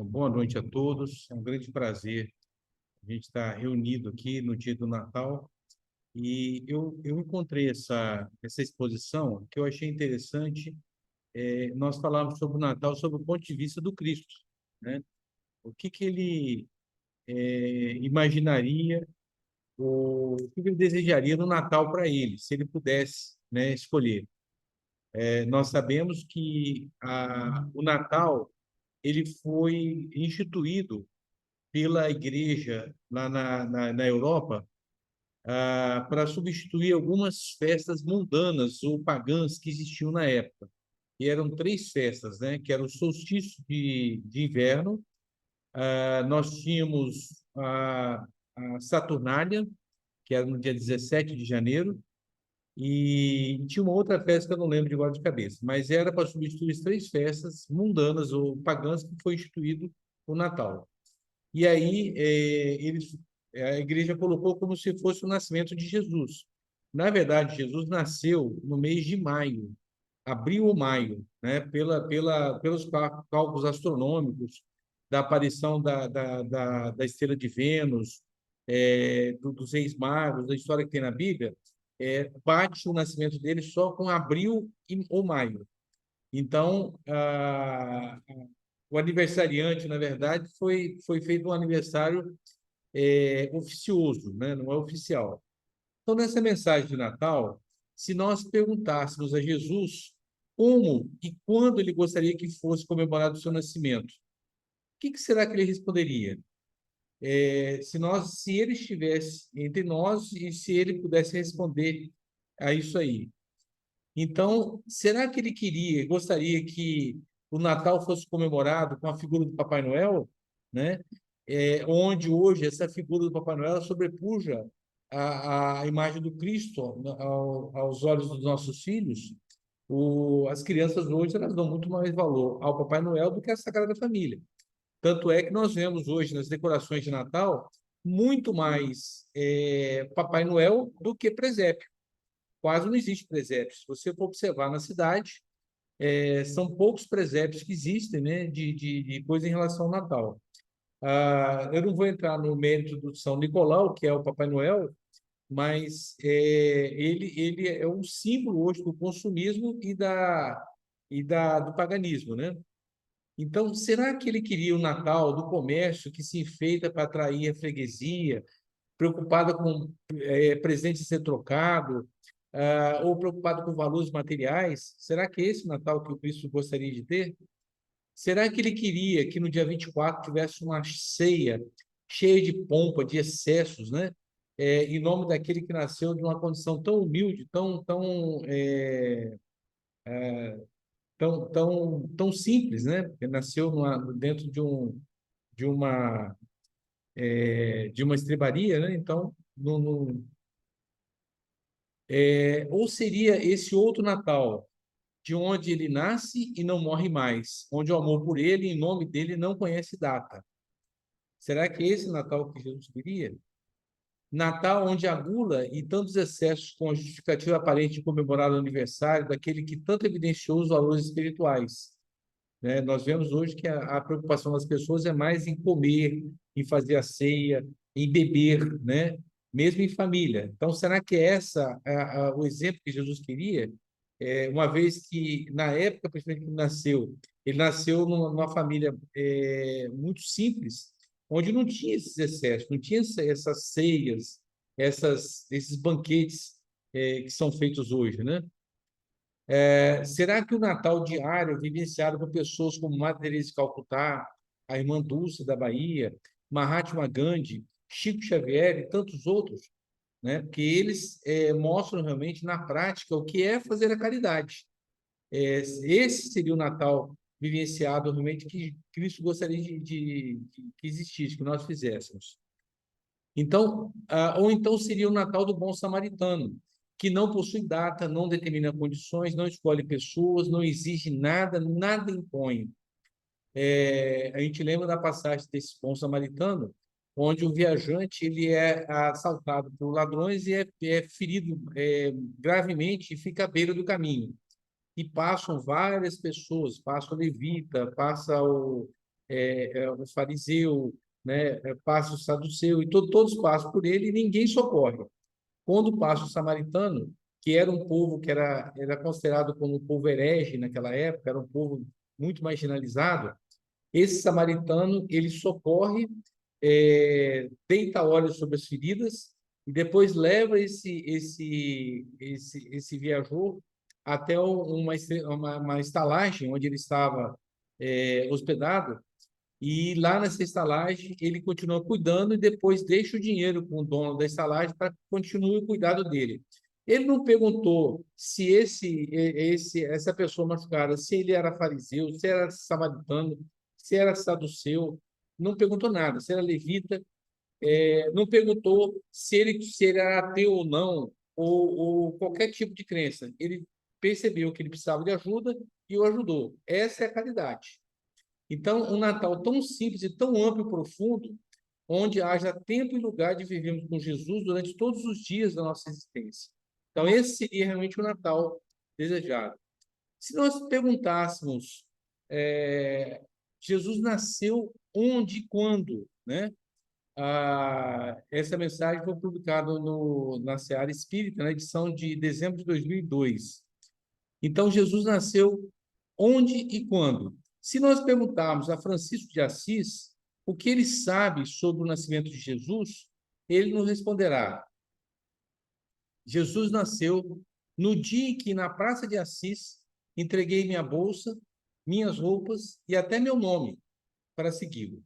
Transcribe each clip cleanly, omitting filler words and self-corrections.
Boa noite a todos. É um grande prazer a gente estar reunido aqui no dia do Natal. E eu encontrei essa exposição que eu achei interessante. Nós falamos sobre o Natal sob o ponto de vista do Cristo, né? O que ele imaginaria, o que ele desejaria no Natal para ele, se ele pudesse, né, escolher. Nós sabemos que o Natal ele foi instituído pela igreja lá na Europa para substituir algumas festas mundanas ou pagãs que existiam na época. E eram três festas, né? Que era o solstício de inverno, nós tínhamos a Saturnália, que era no dia 17 de janeiro, e tinha uma outra festa que eu não lembro de agora de cabeça, mas era para substituir as três festas mundanas ou pagãs que foi instituído o Natal. E aí a igreja colocou como se fosse o nascimento de Jesus. Na verdade, Jesus nasceu no mês de maio, abril ou maio, né? Pelos cálculos astronômicos da aparição da estrela de Vênus, dos Reis Magos, da história que tem na Bíblia, bate o nascimento dele só com abril ou maio. Então, o aniversariante, na verdade, foi feito um aniversário oficioso, né? Não é oficial. Então, nessa mensagem de Natal, se nós perguntássemos a Jesus como e quando ele gostaria que fosse comemorado o seu nascimento, o que será que ele responderia? Se ele estivesse entre nós e se ele pudesse responder a isso aí. Então, será que ele gostaria que o Natal fosse comemorado com a figura do Papai Noel, né? Onde hoje essa figura do Papai Noel sobrepuja a imagem do Cristo aos olhos dos nossos filhos? As crianças hoje elas dão muito mais valor ao Papai Noel do que à Sagrada Família. Tanto é que nós vemos hoje nas decorações de Natal muito mais Papai Noel do que presépio. Quase não existe presépio. Se você for observar na cidade, são poucos presépios que existem, né, de coisa em relação ao Natal. Eu não vou entrar no mérito do São Nicolau, que é o Papai Noel, mas ele é um símbolo hoje do consumismo do paganismo, né? Então, será que ele queria o Natal do comércio que se enfeita para atrair a freguesia, preocupada com presente ser trocado, ou preocupado com valores materiais? Será que é esse o Natal que o Cristo gostaria de ter? Será que ele queria que no dia 24 tivesse uma ceia cheia de pompa, de excessos, né? Em nome daquele que nasceu de uma condição tão humilde, tão simples, né? Ele nasceu dentro de uma, de uma estrebaria, né? Então, ou seria esse outro Natal, de onde ele nasce e não morre mais, onde o amor por ele, em nome dele, não conhece data? Será que é esse Natal que Jesus queria? Natal onde a gula e tantos excessos com a justificativa aparente de comemorar o aniversário daquele que tanto evidenciou os valores espirituais, né? Nós vemos hoje que a preocupação das pessoas é mais em comer, em fazer a ceia, em beber, né? Mesmo em família. Então, será que é o exemplo que Jesus queria? Uma vez que, na época, principalmente que ele nasceu numa família muito simples, onde não tinha esses excessos, não tinha essas ceias, esses banquetes que são feitos hoje, né? Será que o Natal diário, vivenciado por pessoas como Madre Teresa de Calcutá, a irmã Dulce da Bahia, Mahatma Gandhi, Chico Xavier e tantos outros, né? Porque eles mostram realmente na prática o que é fazer a caridade. Esse seria o Natal vivenciado realmente que Cristo gostaria que existisse, que nós fizéssemos. Então, ou então seria o Natal do bom samaritano, que não possui data, não determina condições, não escolhe pessoas, não exige nada, nada impõe. A gente lembra da passagem desse bom samaritano, onde o viajante ele é assaltado por ladrões e é ferido gravemente e fica à beira do caminho. E passam várias pessoas, passa o levita, passa o fariseu, né, passa o saduceu, e todos passam por ele e ninguém socorre. Quando passa o samaritano, que era um povo que era considerado como um povo herege naquela época, era um povo muito marginalizado, esse samaritano, ele socorre, deita óleo sobre as feridas e depois leva esse viajor até uma estalagem onde ele estava hospedado, e lá nessa estalagem ele continua cuidando e depois deixa o dinheiro com o dono da estalagem para que continue o cuidado dele. Ele não perguntou se essa pessoa machucada, se ele era fariseu, se era samaritano, se era saduceu, não perguntou nada, se era levita, não perguntou se ele era ateu ou não, ou qualquer tipo de crença. Ele percebeu que ele precisava de ajuda e o ajudou. Essa é a caridade. Então, um Natal tão simples e tão amplo e profundo, onde haja tempo e lugar de vivermos com Jesus durante todos os dias da nossa existência. Então, esse seria realmente o Natal desejado. Se nós perguntássemos, Jesus nasceu onde e quando, né? Essa mensagem foi publicada na Seara Espírita, na edição de dezembro de 2002. Então, Jesus nasceu onde e quando? Se nós perguntarmos a Francisco de Assis o que ele sabe sobre o nascimento de Jesus, ele nos responderá: Jesus nasceu no dia em que, na Praça de Assis, entreguei minha bolsa, minhas roupas e até meu nome para segui-lo,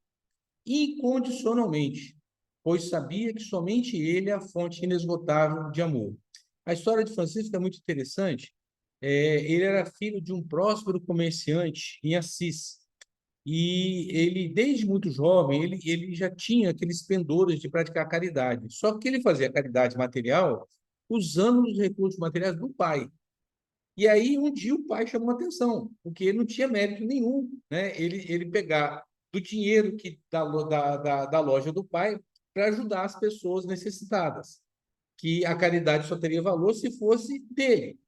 incondicionalmente, pois sabia que somente ele é a fonte inesgotável de amor. A história de Francisco é muito interessante. Ele era filho de um próspero comerciante em Assis. E ele, desde muito jovem, ele já tinha aqueles pendores de praticar caridade. Só que ele fazia caridade material usando os recursos materiais do pai. E aí, um dia, o pai chamou a atenção, porque ele não tinha mérito nenhum, né? Ele pegar do dinheiro da loja do pai para ajudar as pessoas necessitadas, que a caridade só teria valor se fosse dele.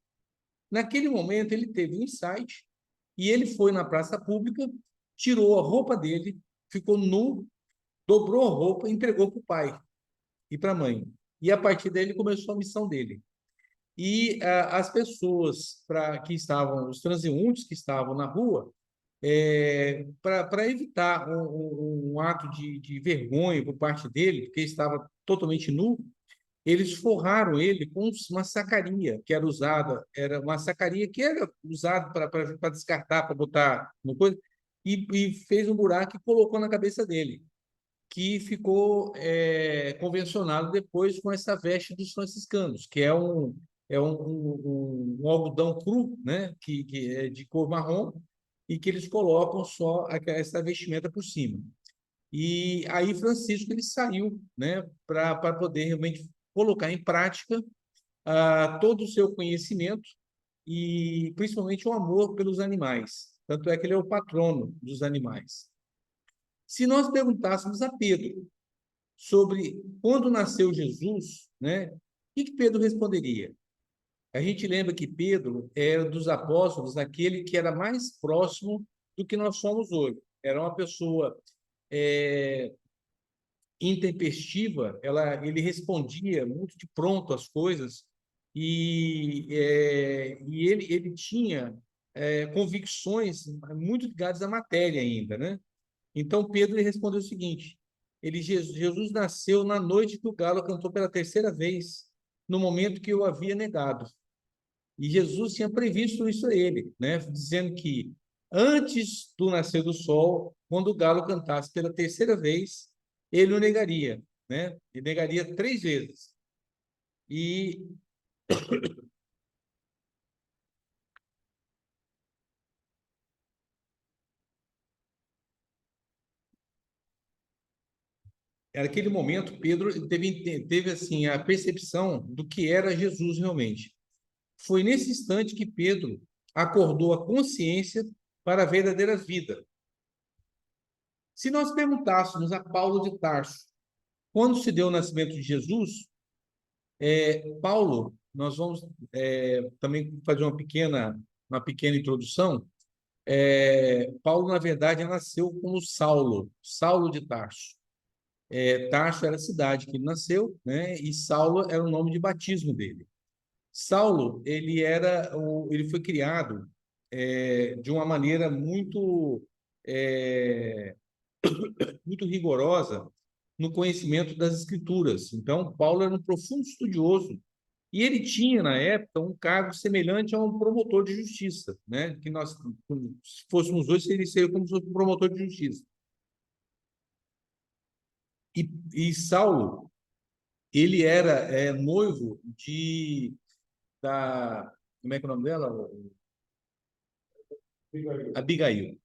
Naquele momento, ele teve um insight e ele foi na praça pública, tirou a roupa dele, ficou nu, dobrou a roupa e entregou para o pai e para a mãe. E a partir daí, ele começou a missão dele. E as pessoas que estavam, os transeuntes que estavam na rua, para evitar um ato de vergonha por parte dele, porque ele estava totalmente nu, eles forraram ele com uma sacaria que era usada, era uma sacaria que era usada para descartar, para botar no coisa, e fez um buraco e colocou na cabeça dele, que ficou convencionado depois com essa veste dos franciscanos, que é um algodão cru, né, que é de cor marrom, e que eles colocam só essa vestimenta por cima. E aí Francisco ele saiu, né, para poder realmente colocar em prática todo o seu conhecimento e principalmente o amor pelos animais. Tanto é que ele é o patrono dos animais. Se nós perguntássemos a Pedro sobre quando nasceu Jesus, né, o que Pedro responderia? A gente lembra que Pedro era dos apóstolos aquele que era mais próximo do que nós somos hoje. Era uma pessoa intempestiva, ele respondia muito de pronto às coisas e ele tinha convicções muito ligadas à matéria ainda, né? Então Pedro ele respondeu o seguinte: Jesus nasceu na noite que o galo cantou pela terceira vez, no momento que eu havia negado. E Jesus tinha previsto isso a ele, né? Dizendo que antes do nascer do sol, quando o galo cantasse pela terceira vez, ele o negaria, né? Ele negaria 3 vezes. E naquele momento, Pedro teve assim a percepção do que era Jesus realmente. Foi nesse instante que Pedro acordou a consciência para a verdadeira vida. Se nós perguntássemos a Paulo de Tarso quando se deu o nascimento de Jesus, Paulo, nós vamos também fazer uma pequena introdução. Paulo, na verdade, nasceu como Saulo, Saulo de Tarso. Tarso era a cidade que ele nasceu, né? E Saulo era o nome de batismo dele. Saulo, ele foi criado de uma maneira é, muito rigorosa no conhecimento das Escrituras. Então, Paulo era um profundo estudioso e ele tinha, na época, um cargo semelhante a um promotor de justiça, né? Que nós, se fôssemos hoje, ele seria como se fosse um promotor de justiça. E Saulo, ele era noivo da... Como é que é o nome dela? Abigail,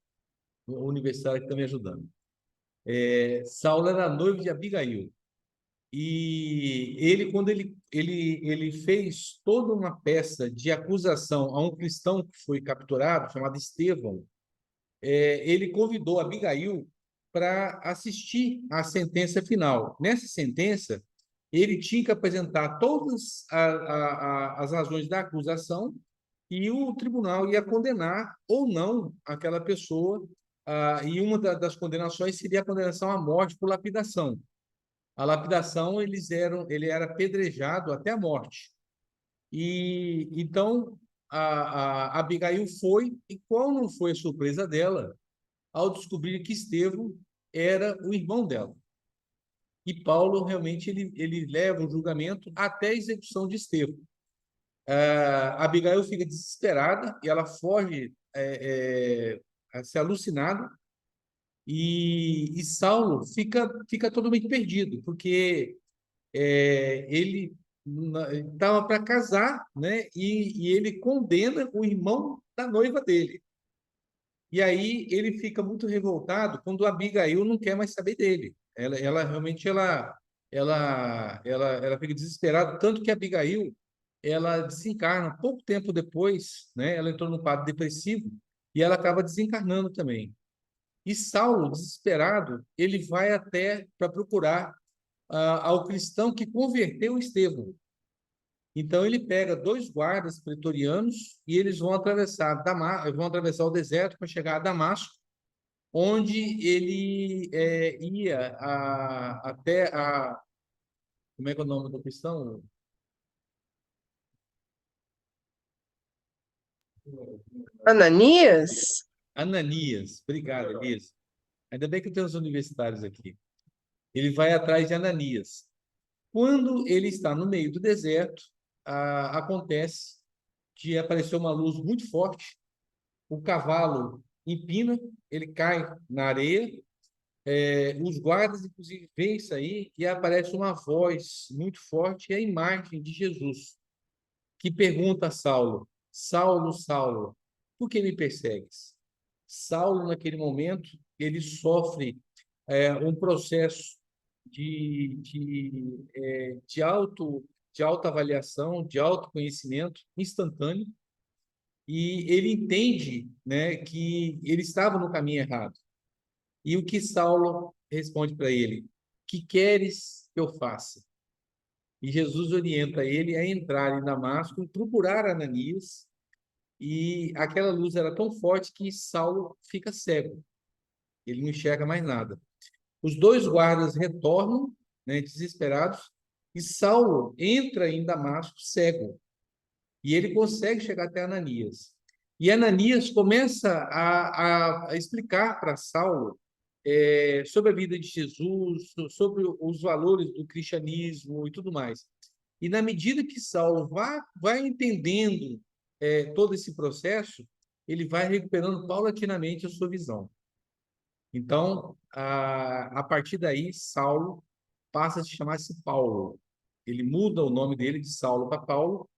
o universitário que está me ajudando. Saulo era noivo de Abigail. E ele, quando ele fez toda uma peça de acusação a um cristão que foi capturado, chamado Estevão, ele convidou Abigail para assistir à sentença final. Nessa sentença, ele tinha que apresentar todas as razões da acusação e o tribunal ia condenar ou não aquela pessoa. E uma das condenações seria a condenação à morte por lapidação. A lapidação, ele era apedrejado até a morte. E então a Abigail foi, e qual não foi a surpresa dela ao descobrir que Estevão era o irmão dela. E Paulo realmente ele leva o julgamento até a execução de Estevão. Abigail fica desesperada e ela foge, se alucinada, e Saulo fica totalmente perdido, porque ele estava para casar, né? E ele condena o irmão da noiva dele. E aí ele fica muito revoltado quando a Abigail não quer mais saber dele. Ela realmente ela fica desesperada, tanto que a Abigail ela desencarna pouco tempo depois, né? Ela entrou num quadro depressivo e ela acaba desencarnando também. E Saulo, desesperado, ele vai até para procurar ao cristão que converteu Estevão. Então ele pega dois guardas pretorianos e eles vão atravessar o deserto para chegar a Damasco, onde ele ia até a... Como é que é o nome do cristão? Ananias? Ananias. Obrigado, Elias. Ainda bem que tem os universitários aqui. Ele vai atrás de Ananias. Quando ele está no meio do deserto, acontece que apareceu uma luz muito forte, o cavalo empina, ele cai na areia, os guardas, inclusive, veem isso aí, e aparece uma voz muito forte, e a imagem de Jesus, que pergunta a Saulo: Saulo, Saulo, por que me persegues? Saulo, naquele momento, ele sofre um processo de autoavaliação, de autoconhecimento instantâneo, e ele entende, né, que ele estava no caminho errado. E o que Saulo responde para ele? Que queres que eu faça? E Jesus orienta ele a entrar em Damasco e procurar Ananias, e aquela luz era tão forte que Saulo fica cego. Ele não enxerga mais nada. Os dois guardas retornam, né, desesperados, e Saulo entra em Damasco cego. E ele consegue chegar até Ananias. E Ananias começa a explicar para Saulo sobre a vida de Jesus, sobre os valores do cristianismo e tudo mais. E na medida que Saulo vai entendendo todo esse processo, ele vai recuperando paulatinamente a sua visão. Então, a partir daí, Saulo passa a se chamar-se Paulo. Ele muda o nome dele de Saulo para Paulo,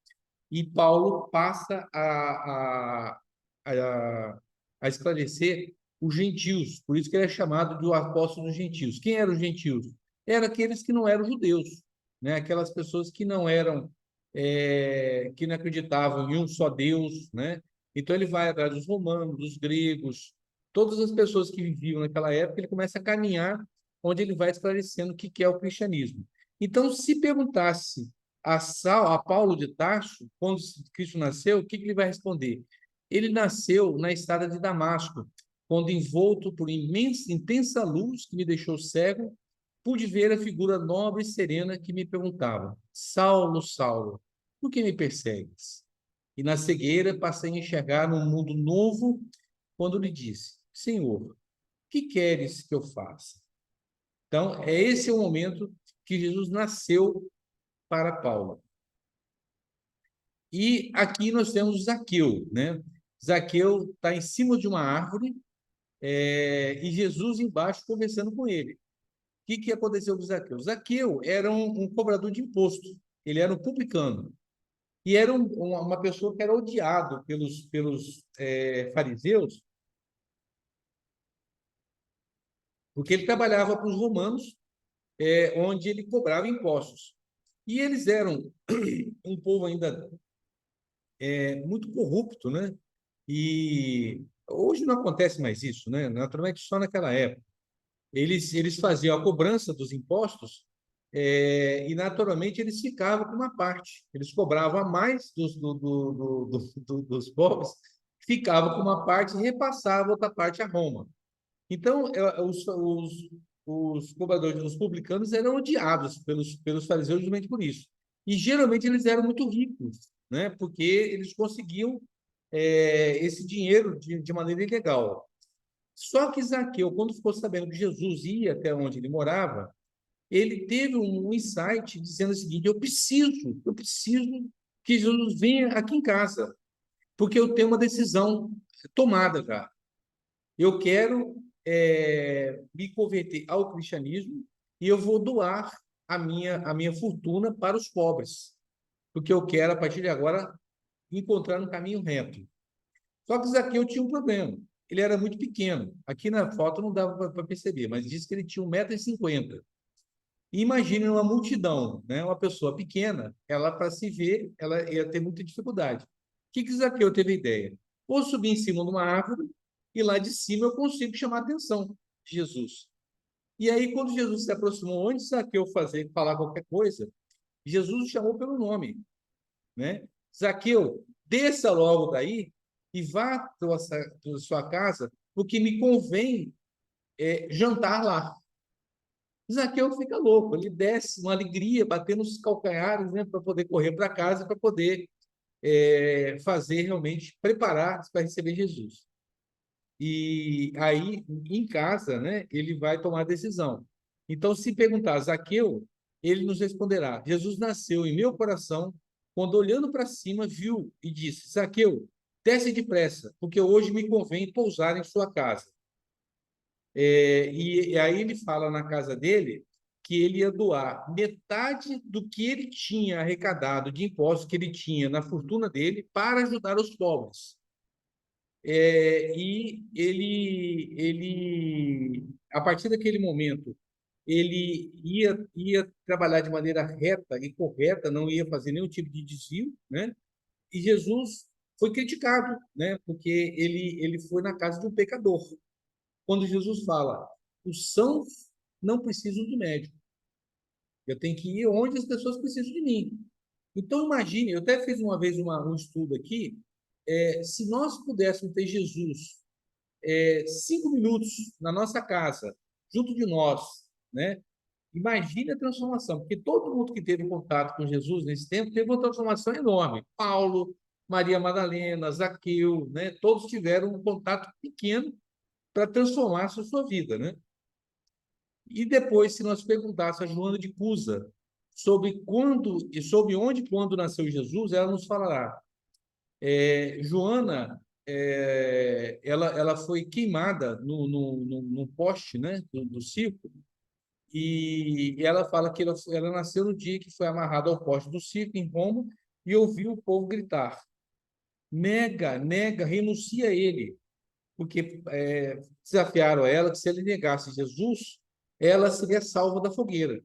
e Paulo passa a, a esclarecer os gentios. Por isso que ele é chamado de o apóstolo dos gentios. Quem eram os gentios? Eram aqueles que não eram judeus, né? Aquelas pessoas que não eram, que não acreditavam em um só Deus, né? Então ele vai atrás dos romanos, dos gregos, todas as pessoas que viviam naquela época, ele começa a caminhar onde ele vai esclarecendo o que é o cristianismo. Então, se perguntasse a Paulo de Tarso, quando Cristo nasceu, o que ele vai responder? Ele nasceu na estrada de Damasco, quando, envolto por intensa luz que me deixou cego, pude ver a figura nobre e serena que me perguntava: Saulo, Saulo, por que me persegues? E na cegueira passei a enxergar um mundo novo quando lhe disse: Senhor, o que queres que eu faça? Então, esse é o momento que Jesus nasceu para Paulo. E aqui nós temos Zaqueu, né? Zaqueu está em cima de uma árvore, e Jesus embaixo conversando com ele. O que aconteceu com Zaqueu? Zaqueu era um cobrador de imposto, ele era um publicano. E era uma pessoa que era odiado pelos fariseus, porque ele trabalhava para os romanos, onde ele cobrava impostos. E eles eram um povo ainda muito corrupto, né? E hoje não acontece mais isso, né? Naturalmente, só naquela época. Eles faziam a cobrança dos impostos, e, naturalmente, eles ficavam com uma parte. Eles cobravam a mais dos pobres, ficavam com uma parte e repassavam outra parte a Roma. Então, os cobradores, os publicanos, eram odiados pelos fariseus justamente por isso. E, geralmente, eles eram muito ricos, né? Porque eles conseguiam esse dinheiro de maneira ilegal. Só que Zaqueu, quando ficou sabendo que Jesus ia até onde ele morava, ele teve um insight dizendo o seguinte: eu preciso que Jesus venha aqui em casa, porque eu tenho uma decisão tomada já. Eu quero me converter ao cristianismo e eu vou doar a minha fortuna para os pobres, porque eu quero, a partir de agora, encontrar um caminho reto. Só que Zaqueu tinha um problema. Ele era muito pequeno. Aqui na foto não dava para perceber, mas disse que ele tinha 1,50 m. Imagine uma multidão, né? Uma pessoa pequena, ela, para se ver, ela ia ter muita dificuldade. O que Zaqueu teve ideia? Vou subir em cima de uma árvore e lá de cima eu consigo chamar a atenção de Jesus. E aí, quando Jesus se aproximou, antes de Zaqueu falar qualquer coisa, Jesus o chamou pelo nome, né? Zaqueu, desça logo daí e vá para sua casa, porque me convém jantar lá. Zaqueu fica louco, ele desce uma alegria, batendo os calcanhares, né, para poder correr para casa, para poder fazer realmente, preparar para receber Jesus. E aí, em casa, né, ele vai tomar a decisão. Então, se perguntar Zaqueu, ele nos responderá: Jesus nasceu em meu coração, quando olhando para cima, viu e disse: Zaqueu, desce depressa, porque hoje me convém pousar em sua casa. E aí ele fala na casa dele que ele ia doar metade do que ele tinha arrecadado de impostos que ele tinha na fortuna dele para ajudar os pobres. E a partir daquele momento, ele ia trabalhar de maneira reta e correta, não ia fazer nenhum tipo de desvio, né? E Jesus foi criticado, né? Porque ele foi na casa de um pecador. Quando Jesus fala, os sãos não precisam de médico, eu tenho que ir onde as pessoas precisam de mim. Então, imagine, eu até fiz uma vez um estudo aqui, se nós pudéssemos ter Jesus 5 minutos na nossa casa, junto de nós, né? Imagine a transformação, porque todo mundo que teve contato com Jesus nesse tempo teve uma transformação enorme. Paulo, Maria Madalena, Zaqueu, né? Todos tiveram um contato pequeno para transformar a sua vida, né? E depois, se nós perguntássemos a Joana de Cusa sobre quando e sobre onde e quando nasceu Jesus, ela nos falará. Joana, ela foi queimada no poste, né, do circo, e ela fala que ela nasceu no dia que foi amarrada ao poste do circo em Roma e ouviu o povo gritar: nega, nega, renuncia a ele, porque desafiaram ela que se ele negasse Jesus, ela seria salva da fogueira.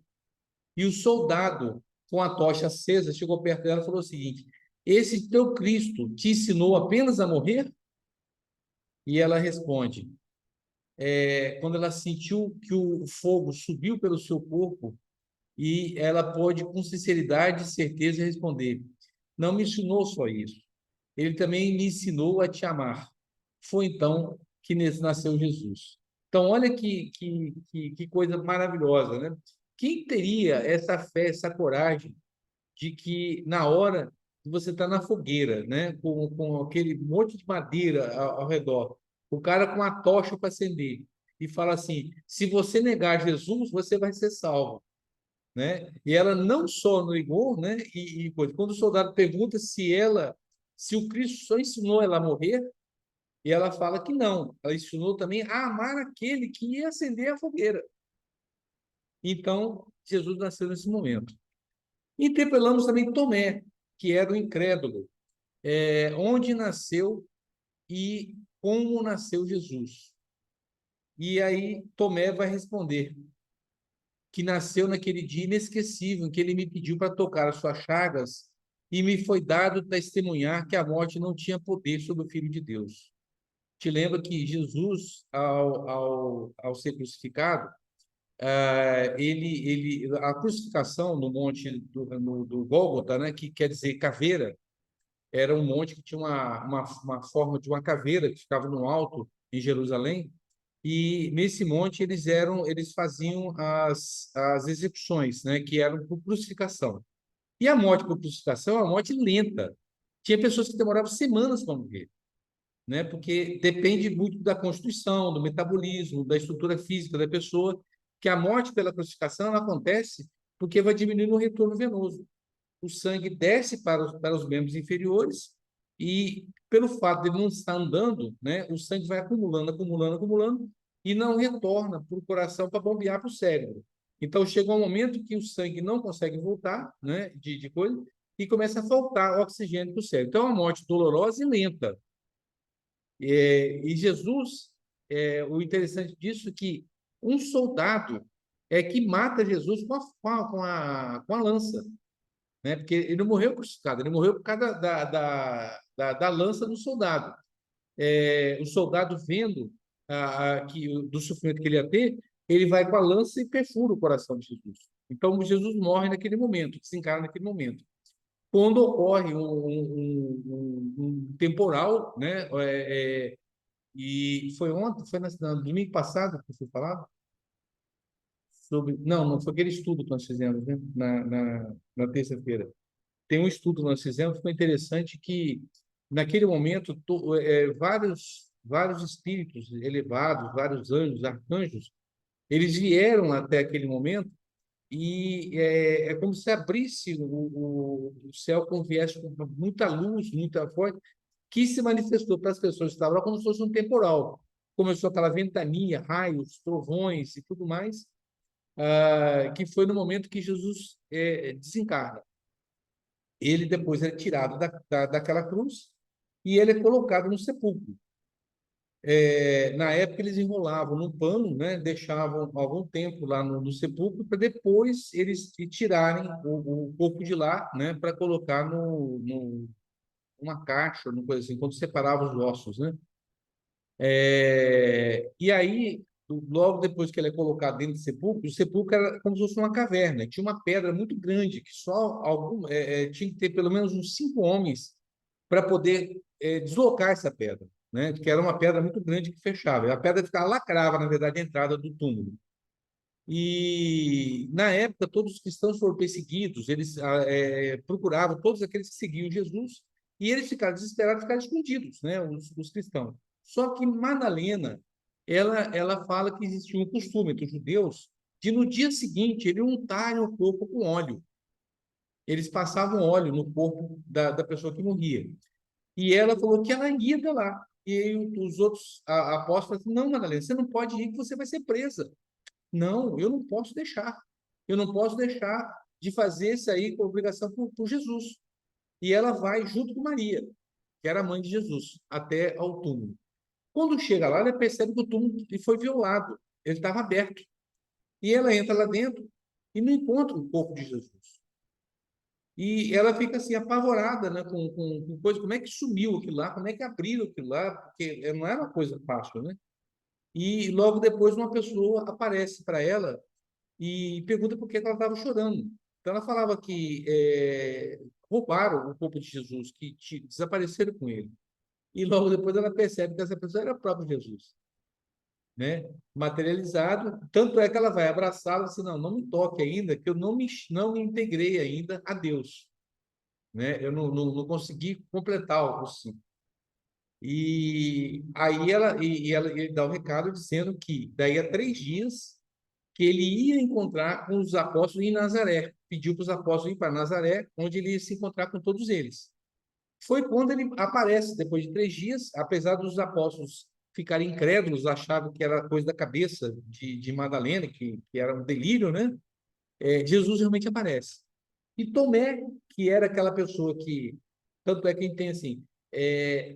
E o soldado, com a tocha acesa, chegou perto dela e falou o seguinte: esse teu Cristo te ensinou apenas a morrer? E ela responde, quando ela sentiu que o fogo subiu pelo seu corpo, e ela pôde, com sinceridade e certeza, responder: não me ensinou só isso. ele também me ensinou a te amar. Foi então que nasceu Jesus. Então, olha que coisa maravilhosa, né? Quem teria essa fé, essa coragem de que na hora que você está na fogueira, né, com aquele monte de madeira ao redor, o cara com a tocha para acender e fala assim: se você negar Jesus, você vai ser salvo, né? E ela não só negou, né? Quando o soldado pergunta se o Cristo só ensinou ela a morrer, e ela fala que não, ela ensinou também a amar aquele que ia acender a fogueira. Então, Jesus nasceu nesse momento. Interpelamos também Tomé, que era o incrédulo, onde nasceu e como nasceu Jesus. E aí Tomé vai responder que nasceu naquele dia inesquecível, em que ele me pediu para tocar as suas chagas e me foi dado testemunhar que a morte não tinha poder sobre o Filho de Deus. Te lembra que Jesus, ao ser crucificado, a crucificação no monte do Gólgota, né, que quer dizer caveira, era um monte que tinha uma forma de uma caveira que ficava no alto em Jerusalém. E nesse monte eles faziam as execuções, né, que eram por crucificação. E a morte por crucificação é uma morte lenta. Tinha pessoas que demoravam semanas para morrer, né, porque depende muito da constituição, do metabolismo, da estrutura física da pessoa, que a morte pela crucificação ela acontece porque vai diminuindo o retorno venoso. O sangue desce para os membros inferiores e, pelo fato de ele não estar andando, né, o sangue vai acumulando, acumulando, acumulando e não retorna para o coração para bombear para o cérebro. Então, chega um momento que o sangue não consegue voltar, né, de coisa, e começa a faltar oxigênio para o cérebro. Então, é uma morte dolorosa e lenta. E Jesus, o interessante disso é que um soldado é que mata Jesus com a lança, né? Porque ele não morreu crucificado, ele morreu por causa da lança do soldado. O soldado vendo do sofrimento que ele ia ter, ele vai com a lança e perfura o coração de Jesus. Então, Jesus morre naquele momento, desencarna naquele momento. Quando ocorre um temporal, né? E foi ontem, foi no domingo passado que eu fui falar sobre. Não, não foi aquele estudo que nós fizemos, né? Na terça-feira. Tem um estudo que nós fizemos, foi interessante que, naquele momento, vários espíritos elevados, vários anjos, arcanjos, eles vieram até aquele momento e é como se abrisse o céu com viés com muita luz, muita força, que se manifestou para as pessoas que estavam lá como se fosse um temporal. Começou aquela ventania, raios, trovões e tudo mais, que foi no momento que Jesus desencarna. Ele depois é tirado daquela cruz e ele é colocado no sepulcro. Na época, eles enrolavam num pano, né? Deixavam algum tempo lá no sepulcro para depois eles tirarem o corpo de lá, né? Para colocar numa caixa, numa coisa assim, quando separava os ossos, né? E aí, logo depois que ele é colocado dentro do sepulcro, o sepulcro era como se fosse uma caverna. Tinha uma pedra muito grande que tinha que ter pelo menos uns 5 homens para poder deslocar essa pedra, né? Que era uma pedra muito grande que fechava. A pedra ficava lacrava, na verdade, a entrada do túmulo. E na época todos os cristãos foram perseguidos. Eles procuravam todos aqueles que seguiam Jesus e eles ficaram desesperados, ficaram escondidos, né? Os cristãos. Só que Madalena, ela fala que existia um costume entre os judeus de no dia seguinte ele untarem o corpo com óleo. Eles passavam óleo no corpo da pessoa que morria. E ela falou que ela ia até lá. E os outros apóstolos falaram assim, não, Madalena, você não pode ir que você vai ser presa. Não, eu não posso deixar. Eu não posso deixar de fazer isso aí com obrigação por Jesus. E ela vai junto com Maria, que era a mãe de Jesus, até ao túmulo. Quando chega lá, ela percebe que o túmulo foi violado. Ele estava aberto. E ela entra lá dentro e não encontra o corpo de Jesus. E ela fica assim, apavorada, né, com coisa. Como é que sumiu aquilo lá? Como é que abriram aquilo lá? Porque não era uma coisa fácil, né? E logo depois uma pessoa aparece para ela e pergunta por que ela estava chorando. Então ela falava que roubaram o corpo de Jesus, desapareceram com ele. E logo depois ela percebe que essa pessoa era o próprio Jesus, né? Materializado. Tanto é que ela vai abraçá-lo e assim, não me toque ainda, que eu não me integrei ainda a Deus, né? Eu não consegui completar o sim. E aí ele dá o recado dizendo que daí a 3 dias que ele ia encontrar com os apóstolos em Nazaré. Pediu para os apóstolos ir para Nazaré, onde ele ia se encontrar com todos eles. Foi quando ele aparece, depois de 3 dias, apesar dos apóstolos ficarem incrédulos, achavam que era coisa da cabeça de Madalena, que era um delírio, né? Jesus realmente aparece. E Tomé, que era aquela pessoa que, tanto é que tem assim,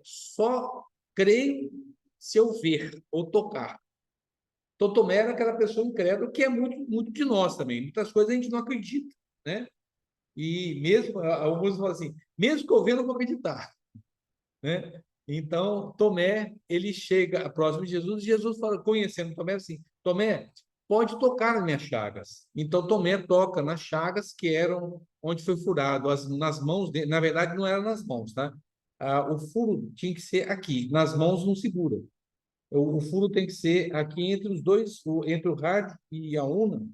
só creio se eu ver ou tocar. Então, Tomé era aquela pessoa incrédula, que é muito, muito de nós também. Muitas coisas a gente não acredita, né? E mesmo, alguns falam assim, mesmo que eu vendo, eu vou acreditar, né? Então, Tomé, ele chega próximo de Jesus, e Jesus fala, conhecendo Tomé, assim, Tomé, pode tocar nas minhas chagas. Então, Tomé toca nas chagas que eram onde foi furado, nas mãos dele. Na verdade, não era nas mãos, tá? O furo tinha que ser aqui, nas mãos não segura. O furo tem que ser aqui entre os dois, entre o rádio e a una,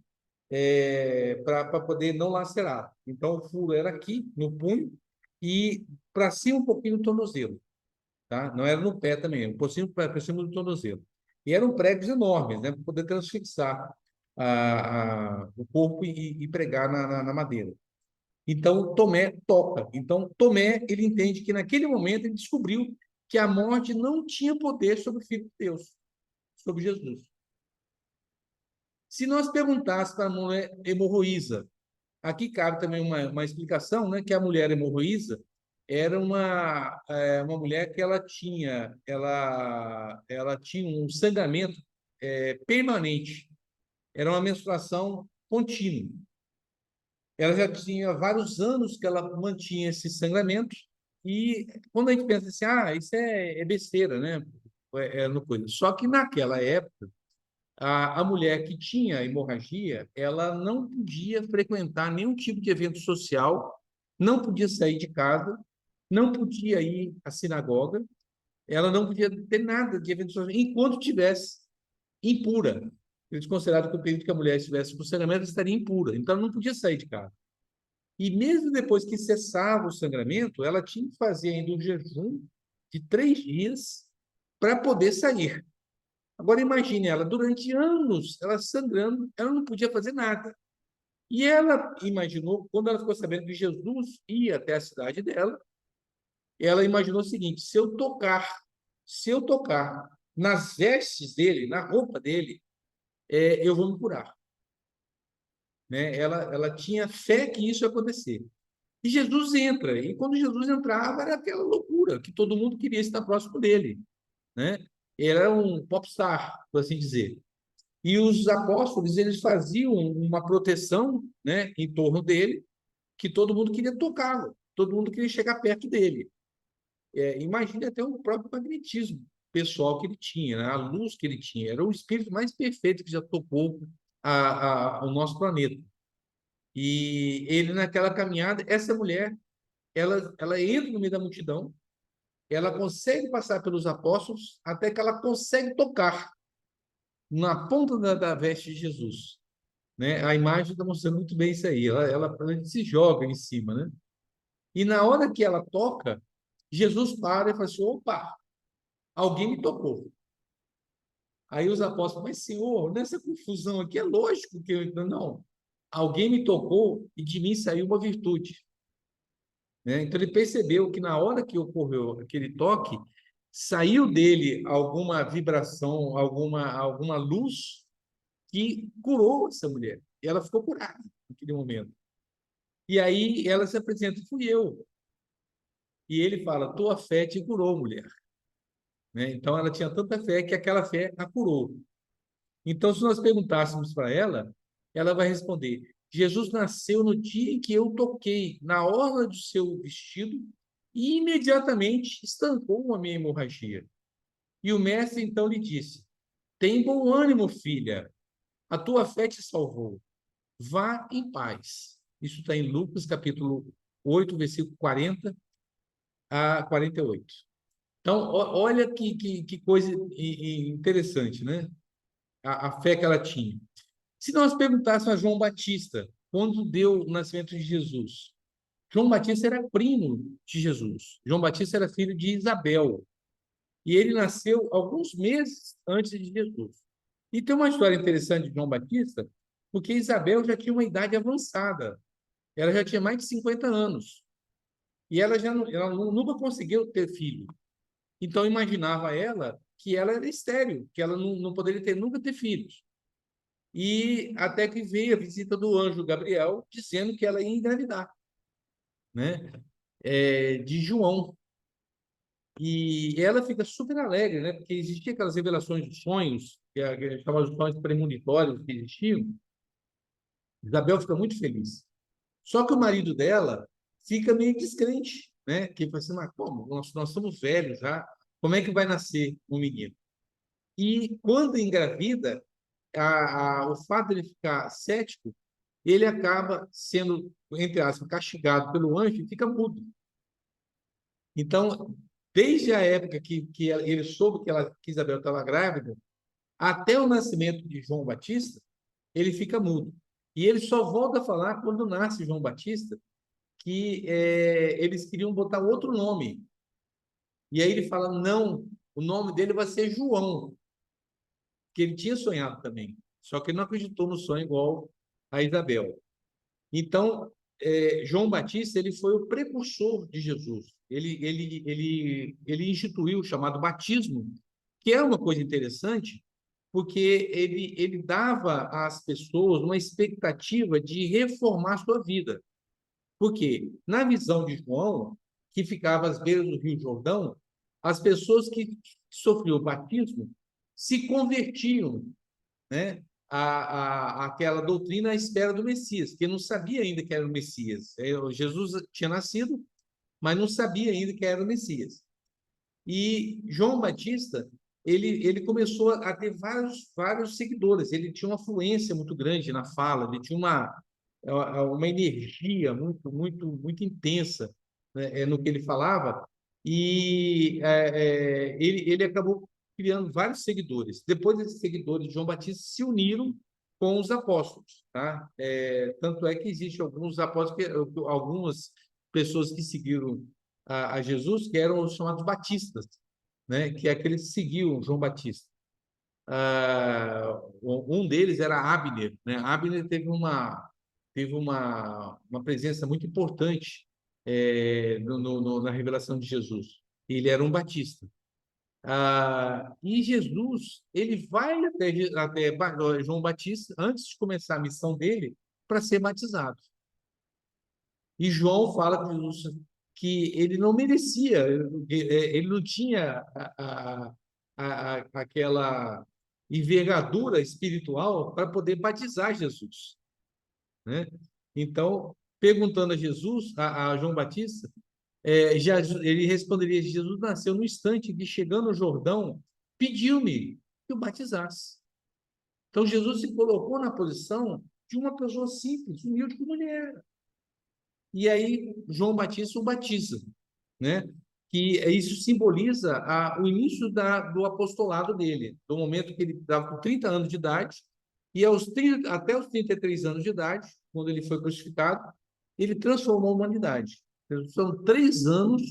para poder não lacerar. Então, o furo era aqui, no punho, e para cima um pouquinho do tornozelo, tá? Não era no pé também, um pouquinho para cima do tornozelo. E eram pregos enormes, né, para poder transfixar o corpo e pregar na madeira. Então, Tomé toca. Então, Tomé, ele entende que naquele momento ele descobriu que a morte não tinha poder sobre o Filho de Deus, sobre Jesus. Se nós perguntássemos para a mulher hemorroísa, aqui cabe também uma explicação, né, que a mulher hemorroísa era uma mulher que ela tinha um sangramento permanente, era uma menstruação contínua. Ela já tinha vários anos que ela mantinha esse sangramento, e quando a gente pensa assim, isso é besteira, né? No coisa. Só que naquela época, a mulher que tinha hemorragia, ela não podia frequentar nenhum tipo de evento social, não podia sair de casa, não podia ir à sinagoga, ela não podia ter nada de evento social enquanto tivesse impura. Eles consideraram que o período que a mulher estivesse com sangramento estaria impura, então ela não podia sair de casa. E mesmo depois que cessava o sangramento, ela tinha que fazer ainda um jejum de 3 dias para poder sair. Agora imagine ela, durante anos, ela sangrando, ela não podia fazer nada. E ela imaginou, quando ela ficou sabendo que Jesus ia até a cidade dela, ela imaginou o seguinte: se eu tocar nas vestes dele, na roupa dele, eu vou me curar. Né? Ela tinha fé que isso ia acontecer. E Jesus entra, e quando Jesus entrava, era aquela loucura, que todo mundo queria estar próximo dele. Né? Ele era um popstar, por assim dizer. E os apóstolos, eles faziam uma proteção, né, em torno dele, que todo mundo queria tocá-lo, todo mundo queria chegar perto dele. Imagine até o próprio magnetismo pessoal que ele tinha, né, a luz que ele tinha. Era o espírito mais perfeito que já tocou o nosso planeta. E ele, naquela caminhada, essa mulher, ela entra no meio da multidão, ela consegue passar pelos apóstolos, até que ela consegue tocar na ponta da veste de Jesus. Né? A imagem está mostrando muito bem isso aí. Ela se joga em cima, né? E na hora que ela toca, Jesus para e fala assim: opa, alguém me tocou. Aí os apóstolos, mas Senhor, nessa confusão aqui é lógico que eu. Não, alguém me tocou e de mim saiu uma virtude. Né? Então ele percebeu que na hora que ocorreu aquele toque, saiu dele alguma vibração, alguma luz que curou essa mulher. E ela ficou curada naquele momento. E aí ela se apresenta, fui eu. E ele fala, tua fé te curou, mulher. Né? Então ela tinha tanta fé que aquela fé a curou. Então, se nós perguntássemos para ela, ela vai responder: Jesus nasceu no dia em que eu toquei na orla do seu vestido e imediatamente estancou a minha hemorragia. E o mestre então lhe disse: tem bom ânimo, filha, a tua fé te salvou. Vá em paz. Isso está em Lucas capítulo 8, versículo 40 a 48. Então, olha que coisa interessante, né? A fé que ela tinha. Se nós perguntássemos a João Batista, quando deu o nascimento de Jesus, João Batista era primo de Jesus. João Batista era filho de Isabel. E ele nasceu alguns meses antes de Jesus. E tem uma história interessante de João Batista, porque Isabel já tinha uma idade avançada. Ela já tinha mais de 50 anos. E ela já nunca conseguiu ter filho. Então, imaginava ela que ela era estéril, que ela não poderia nunca ter filhos. E até que veio a visita do anjo Gabriel, dizendo que ela ia engravidar, né? De João. E ela fica super alegre, né? Porque existiam aquelas revelações de sonhos, que a gente chamava de sonhos premonitórios que existiam. Isabel fica muito feliz. Só que o marido dela fica meio descrente, né? Que fala assim, mas como? Nós somos velhos já, como é que vai nascer um menino? E quando engravida, o fato de ele ficar cético, ele acaba sendo, entre aspas, castigado pelo anjo e fica mudo. Então, desde a época que ele soube que Isabel estava grávida, até o nascimento de João Batista, ele fica mudo. E ele só volta a falar quando nasce João Batista, que eles queriam botar outro nome. E aí ele fala, não, o nome dele vai ser João, que ele tinha sonhado também. Só que ele não acreditou no sonho igual a Isabel. Então, João Batista ele foi o precursor de Jesus. Ele instituiu o chamado batismo, que é uma coisa interessante, porque ele dava às pessoas uma expectativa de reformar sua vida. Porque, na visão de João, que ficava às beiras do Rio Jordão, as pessoas que sofriam o batismo se convertiam, né, aquela doutrina à espera do Messias, que não sabia ainda que era o Messias. Jesus tinha nascido, mas não sabia ainda que era o Messias. E João Batista, ele começou a ter vários seguidores, ele tinha uma fluência muito grande na fala, ele tinha uma energia muito intensa, né, no que ele falava, e ele acabou criando vários seguidores. Depois, esses seguidores de João Batista se uniram com os apóstolos, tá? Tanto é que existem alguns apóstolos, algumas pessoas que seguiram a Jesus, que eram os chamados batistas, né? Que é aqueles que seguiam João Batista. Um deles era Abner, né? Abner teve uma presença muito importante na revelação de Jesus. Ele era um batista. E Jesus, ele vai até João Batista antes de começar a missão dele para ser batizado. E João fala para Jesus que ele não merecia, ele não tinha aquela envergadura espiritual para poder batizar Jesus, né? Então, perguntando a Jesus, a João Batista, ele responderia: Jesus nasceu no instante que, chegando ao Jordão, pediu-me que o batizasse. Então, Jesus se colocou na posição de uma pessoa simples, humilde como ele era. E aí, João Batista o batiza, né? Que isso simboliza o início do apostolado dele, do momento que ele estava com 30 anos de idade, e até os 33 anos de idade, quando ele foi crucificado, ele transformou a humanidade. Então, são 3 anos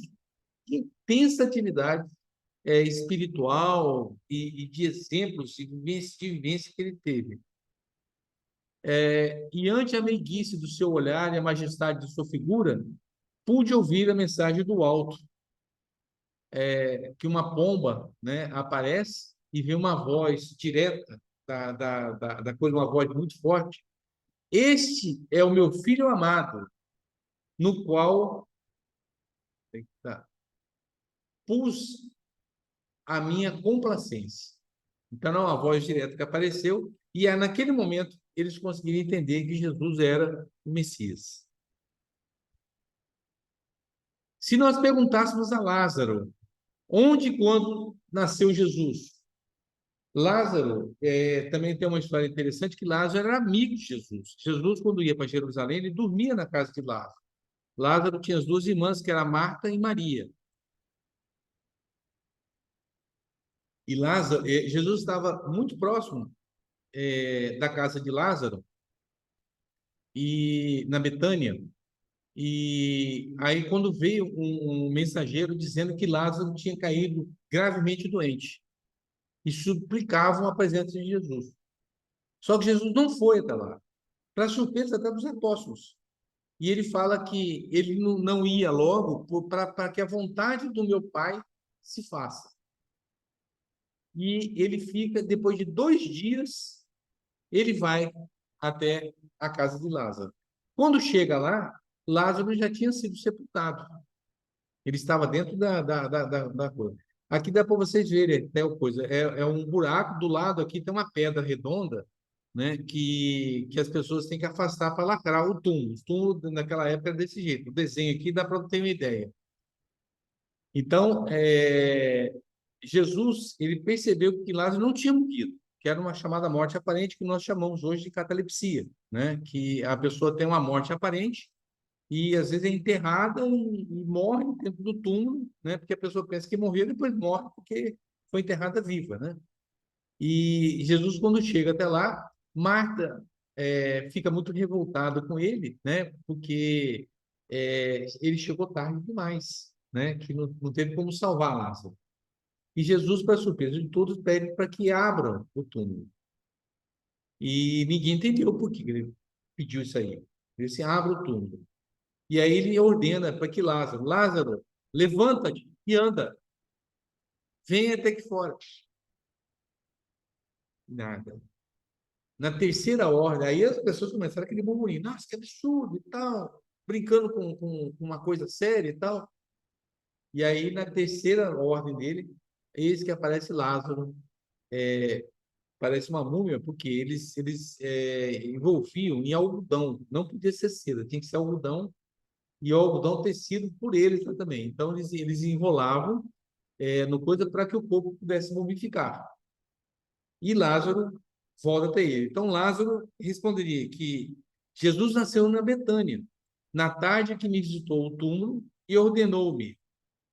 de intensa atividade espiritual e de exemplos de vivência que ele teve. E ante a meiguice do seu olhar e a majestade de sua figura, pude ouvir a mensagem do alto, que uma pomba, né, aparece e vê uma voz direta da coisa, uma voz muito forte. Este é o meu filho amado, no qual pus a minha complacência. Então, não é uma voz direta que apareceu, e naquele momento eles conseguiram entender que Jesus era o Messias. Se nós perguntássemos a Lázaro, onde e quando nasceu Jesus? Lázaro também tem uma história interessante, que Lázaro era amigo de Jesus. Jesus, quando ia para Jerusalém, ele dormia na casa de Lázaro. Lázaro tinha as duas irmãs, que era Marta e Maria. E Lázaro, Jesus estava muito próximo da casa de Lázaro, e na Betânia. E aí, quando veio um mensageiro dizendo que Lázaro tinha caído gravemente doente, e suplicavam a presença de Jesus. Só que Jesus não foi até lá, para surpresa até dos apóstolos. E ele fala que ele não ia logo para que a vontade do meu Pai se faça. E ele fica, depois de 2 dias, ele vai até a casa de Lázaro. Quando chega lá, Lázaro já tinha sido sepultado. Ele estava dentro da coisa. Aqui dá para vocês verem até o coisa. É um buraco do lado aqui, tem uma pedra redonda, né, que as pessoas têm que afastar para lacrar o túmulo. O túmulo naquela época era desse jeito. O desenho aqui dá para ter uma ideia. Então, Jesus, ele percebeu que Lázaro não tinha morrido, que era uma chamada morte aparente, que nós chamamos hoje de catalepsia, né? Que a pessoa tem uma morte aparente e às vezes é enterrada e morre dentro do túmulo, né? Porque a pessoa pensa que morreu e depois morre porque foi enterrada viva, né? E Jesus, quando chega até lá, Marta fica muito revoltada com ele, né? Porque ele chegou tarde demais, né? Que não teve como salvar Lázaro. E Jesus, para surpresa de todos, pede para que abram o túmulo. E ninguém entendeu por que ele pediu isso aí. Ele disse, abra o túmulo. E aí ele ordena para que Lázaro, levanta-te e anda. Venha até aqui fora. Nada. Na terceira ordem, aí as pessoas começaram aquele burburinho. Nossa, que absurdo e tal. Brincando com uma coisa séria e tal. E aí, na terceira ordem dele, eis que aparece Lázaro. Parece uma múmia, porque eles envolviam em algodão. Não podia ser seda, tinha que ser algodão. E o algodão tecido por eles também. Então, eles enrolavam no coisa para que o corpo pudesse mumificar. E Lázaro volta até ele. Então, Lázaro responderia que Jesus nasceu na Betânia, na tarde que me visitou o túmulo e ordenou-me: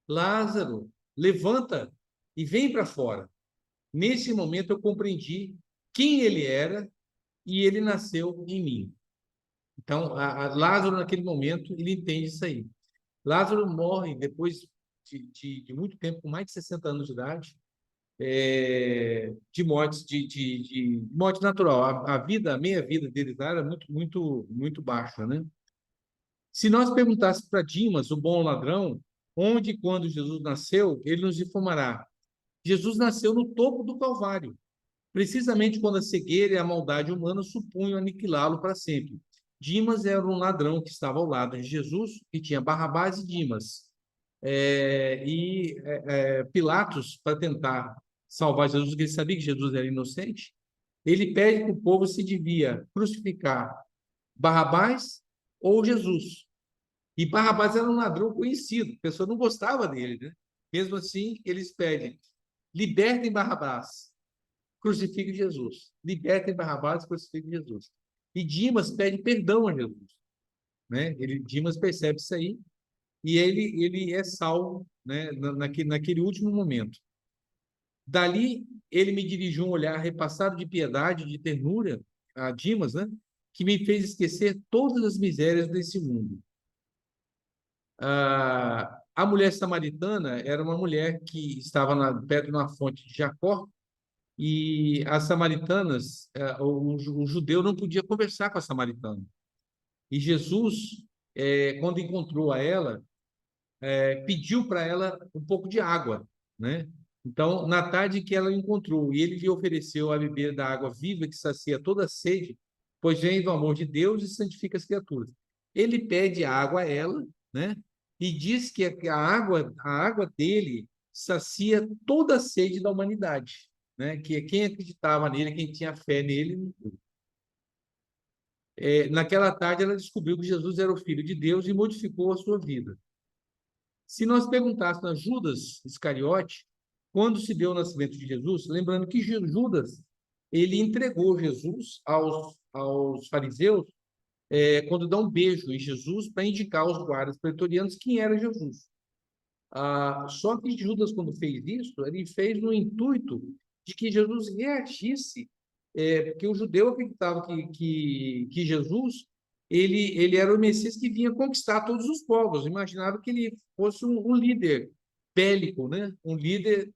Lázaro, levanta e vem para fora. Nesse momento, eu compreendi quem ele era e ele nasceu em mim. Então, Lázaro, naquele momento, ele entende isso aí. Lázaro morre depois de muito tempo, com mais de 60 anos de idade, de morte natural. A meia-vida dele lá era muito, muito, muito baixa, né? Se nós perguntássemos para Dimas, o bom ladrão, onde e quando Jesus nasceu, ele nos informará. Jesus nasceu no topo do Calvário, precisamente quando a cegueira e a maldade humana supunham aniquilá-lo para sempre. Dimas era um ladrão que estava ao lado de Jesus, e tinha Barrabás e Dimas. Pilatos, para tentar salvar Jesus, porque ele sabia que Jesus era inocente, ele pede que o povo se devia crucificar Barrabás ou Jesus. E Barrabás era um ladrão conhecido, a pessoa não gostava dele, né? Mesmo assim, eles pedem: libertem Barrabás, crucifiquem Jesus. Libertem Barrabás, crucifiquem Jesus. E Dimas pede perdão a Jesus, né? Dimas percebe isso aí e ele é salvo, né, naquele último momento. Dali, ele me dirigiu um olhar repassado de piedade, de ternura, a Dimas, né, que me fez esquecer todas as misérias desse mundo. A mulher samaritana era uma mulher que estava perto de uma fonte de Jacó, e as samaritanas, o judeu não podia conversar com a samaritana. E Jesus, quando encontrou a ela, pediu para ela um pouco de água, né? Então, na tarde que ela encontrou, e ele lhe ofereceu a beber da água viva que sacia toda a sede, pois vem do amor de Deus e santifica as criaturas. Ele pede a água a ela, né? E diz que a água dele sacia toda a sede da humanidade, né? Que quem acreditava nele, quem tinha fé nele. Naquela tarde ela descobriu que Jesus era o Filho de Deus e modificou a sua vida. Se nós perguntássemos a Judas Iscariote quando se deu o nascimento de Jesus, lembrando que Judas ele entregou Jesus aos fariseus quando dá um beijo em Jesus para indicar aos guardas pretorianos quem era Jesus. Só que Judas, quando fez isso, ele fez no intuito de que Jesus reagisse, porque o judeu acreditava que Jesus ele era o Messias que vinha conquistar todos os povos. Imaginava que ele fosse um líder bélico, né? Um líder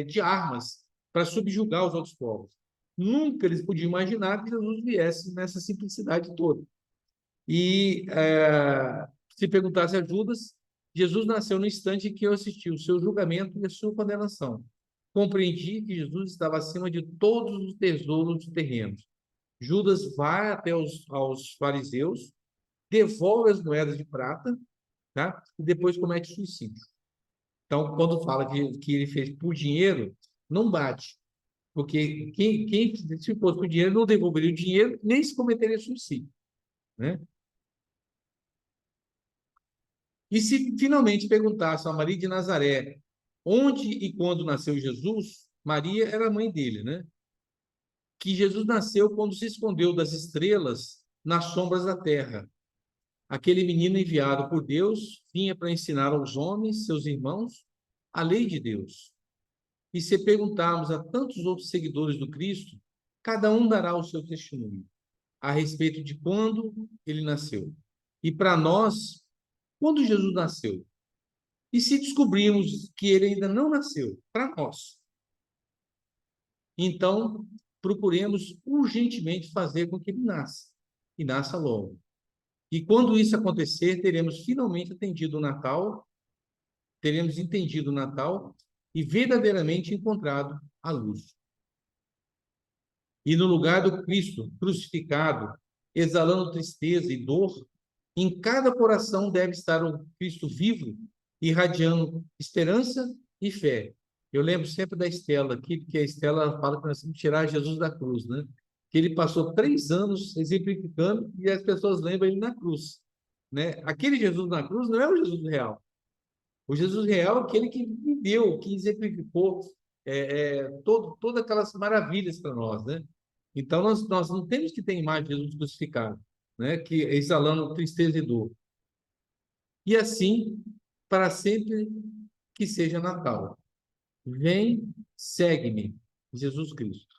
de armas para subjugar os outros povos. Nunca eles podiam imaginar que Jesus viesse nessa simplicidade toda. E se perguntasse a Judas, Jesus nasceu no instante em que eu assisti o seu julgamento e a sua condenação. Compreendi que Jesus estava acima de todos os tesouros terrenos. Judas vai até aos fariseus, devolve as moedas de prata, tá? E depois comete suicídio. Então, quando fala que ele fez por dinheiro, não bate. Porque quem se fosse por dinheiro, não devolveria o dinheiro, nem se cometeria suicídio, né? E se finalmente perguntasse a Maria de Nazaré onde e quando nasceu Jesus, Maria era a mãe dele, né? Que Jesus nasceu quando se escondeu das estrelas nas sombras da terra. Aquele menino enviado por Deus vinha para ensinar aos homens, seus irmãos, a lei de Deus. E se perguntarmos a tantos outros seguidores do Cristo, cada um dará o seu testemunho a respeito de quando ele nasceu. E para nós, quando Jesus nasceu? E se descobrirmos que ele ainda não nasceu, para nós, então procuremos urgentemente fazer com que ele nasça, e nasça logo. E quando isso acontecer, teremos finalmente atendido o Natal, teremos entendido o Natal e verdadeiramente encontrado a luz. E no lugar do Cristo crucificado, exalando tristeza e dor, em cada coração deve estar o Cristo vivo, irradiando esperança e fé. Eu lembro sempre da Estela aqui, porque a Estela fala que nós temos que tirar Jesus da cruz, né? Que ele passou 3 anos exemplificando e as pessoas lembram ele na cruz, né? Aquele Jesus na cruz não é o Jesus real. O Jesus real é aquele que viveu, que exemplificou todas aquelas maravilhas para nós, né? Então, nós não temos que ter imagem de Jesus crucificado, né? Que exalando tristeza e dor. E assim, para sempre que seja Natal. Vem, segue-me, Jesus Cristo.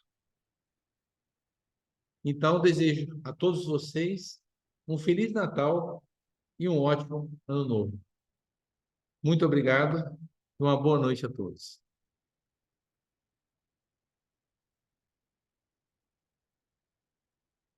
Então, eu desejo a todos vocês um feliz Natal e um ótimo Ano Novo. Muito obrigado e uma boa noite a todos.